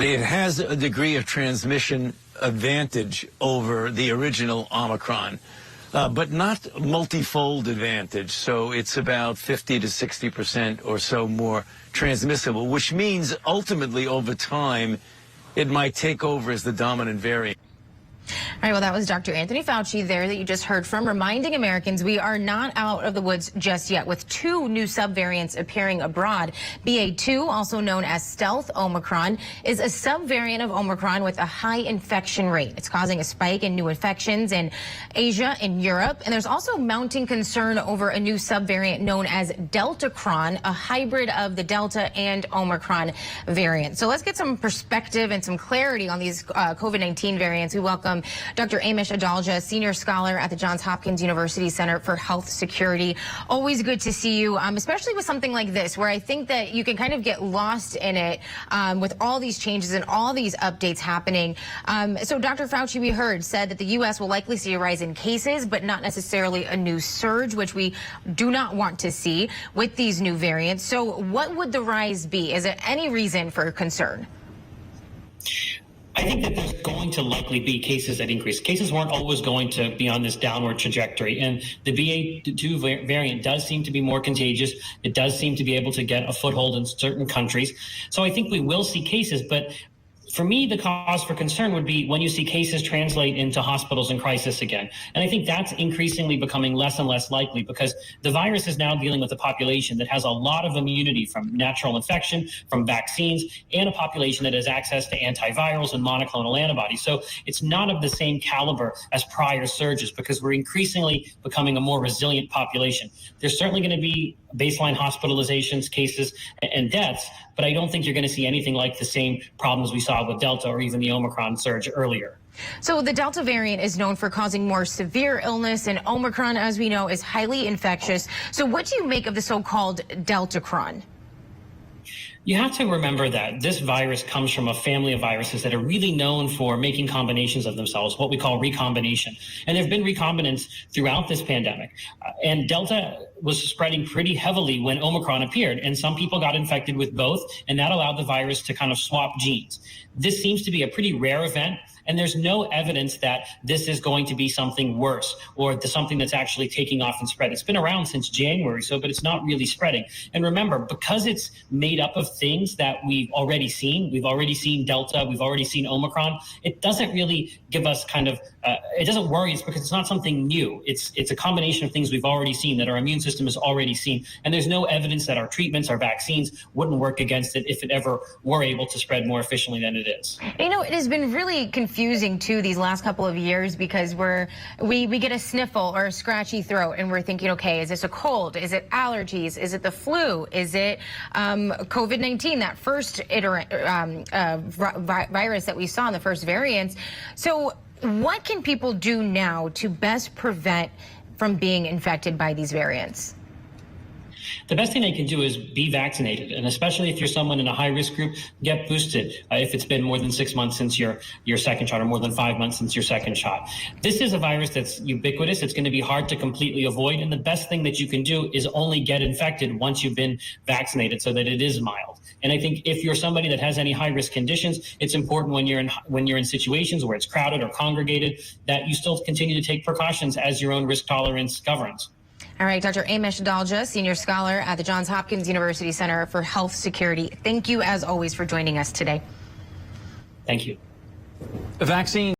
It has a degree of transmission advantage over the original Omicron, but not multifold advantage. So it's about 50 to 60% or so more transmissible, which means ultimately over time, it might take over as the dominant variant. All right, well, that was Dr. Anthony Fauci there that you just heard from, reminding Americans we are not out of the woods just yet, with two new subvariants appearing abroad. BA.2, also known as stealth Omicron, is a subvariant of Omicron with a high infection rate. It's causing a spike in new infections in Asia and Europe. And there's also mounting concern over a new subvariant known as Deltacron, a hybrid of the Delta and Omicron variant. So let's get some perspective and some clarity on these COVID-19 variants. We welcome Dr. Amish Adalja, senior scholar at the Johns Hopkins University Center for Health Security. Always good to see you, especially with something like this, where I think that you can kind of get lost in it with all these changes and all these updates happening. So Dr. Fauci, we heard, said that the U.S. will likely see a rise in cases, but not necessarily a new surge, which we do not want to see with these new variants. So what would the rise be? Is there any reason for concern? I think that there's going to likely be cases that increase. Cases weren't always going to be on this downward trajectory. And the BA.2 variant does seem to be more contagious. It does seem to be able to get a foothold in certain countries. So I think we will see cases, but for me, the cause for concern would be when you see cases translate into hospitals in crisis again. And I think that's increasingly becoming less and less likely because the virus is now dealing with a population that has a lot of immunity from natural infection, from vaccines, and a population that has access to antivirals and monoclonal antibodies. So it's not of the same caliber as prior surges because we're increasingly becoming a more resilient population. There's certainly going to be baseline hospitalizations, cases, and deaths, but I don't think you're going to see anything like the same problems we saw with Delta or even the Omicron surge earlier. So the Delta variant is known for causing more severe illness, and Omicron, as we know, is highly infectious. So what do you make of the so-called Deltacron? You have to remember that this virus comes from a family of viruses that are really known for making combinations of themselves, what we call recombination. And there have been recombinants throughout this pandemic. And Delta was spreading pretty heavily when Omicron appeared. And some people got infected with both, and that allowed the virus to kind of swap genes. This seems to be a pretty rare event. And there's no evidence that this is going to be something worse or something that's actually taking off and spread. It's been around since January, but it's not really spreading. And remember, because it's made up of things that we've already seen Delta, we've already seen Omicron, it doesn't really give us it doesn't worry us because it's not something new. It's a combination of things we've already seen that our immune system has already seen. And there's no evidence that our treatments, our vaccines wouldn't work against it if it ever were able to spread more efficiently than it is. You know, it has been really confusing too these last couple of years because we get a sniffle or a scratchy throat and we're thinking, okay, is this a cold? Is it allergies? Is it the flu? Is it COVID-19, that first virus that we saw in the first variants? So what can people do now to best prevent from being infected by these variants? The best thing they can do is be vaccinated, and especially if you're someone in a high-risk group, get boosted if it's been more than 6 months since your second shot or more than 5 months since your second shot. This is a virus that's ubiquitous. It's going to be hard to completely avoid, and the best thing that you can do is only get infected once you've been vaccinated so that it is mild. And I think if you're somebody that has any high-risk conditions, it's important when you're in situations where it's crowded or congregated that you still continue to take precautions as your own risk tolerance governs. All right, Dr. Amish Adalja, senior scholar at the Johns Hopkins University Center for Health Security. Thank you, as always, for joining us today. Thank you. The vaccine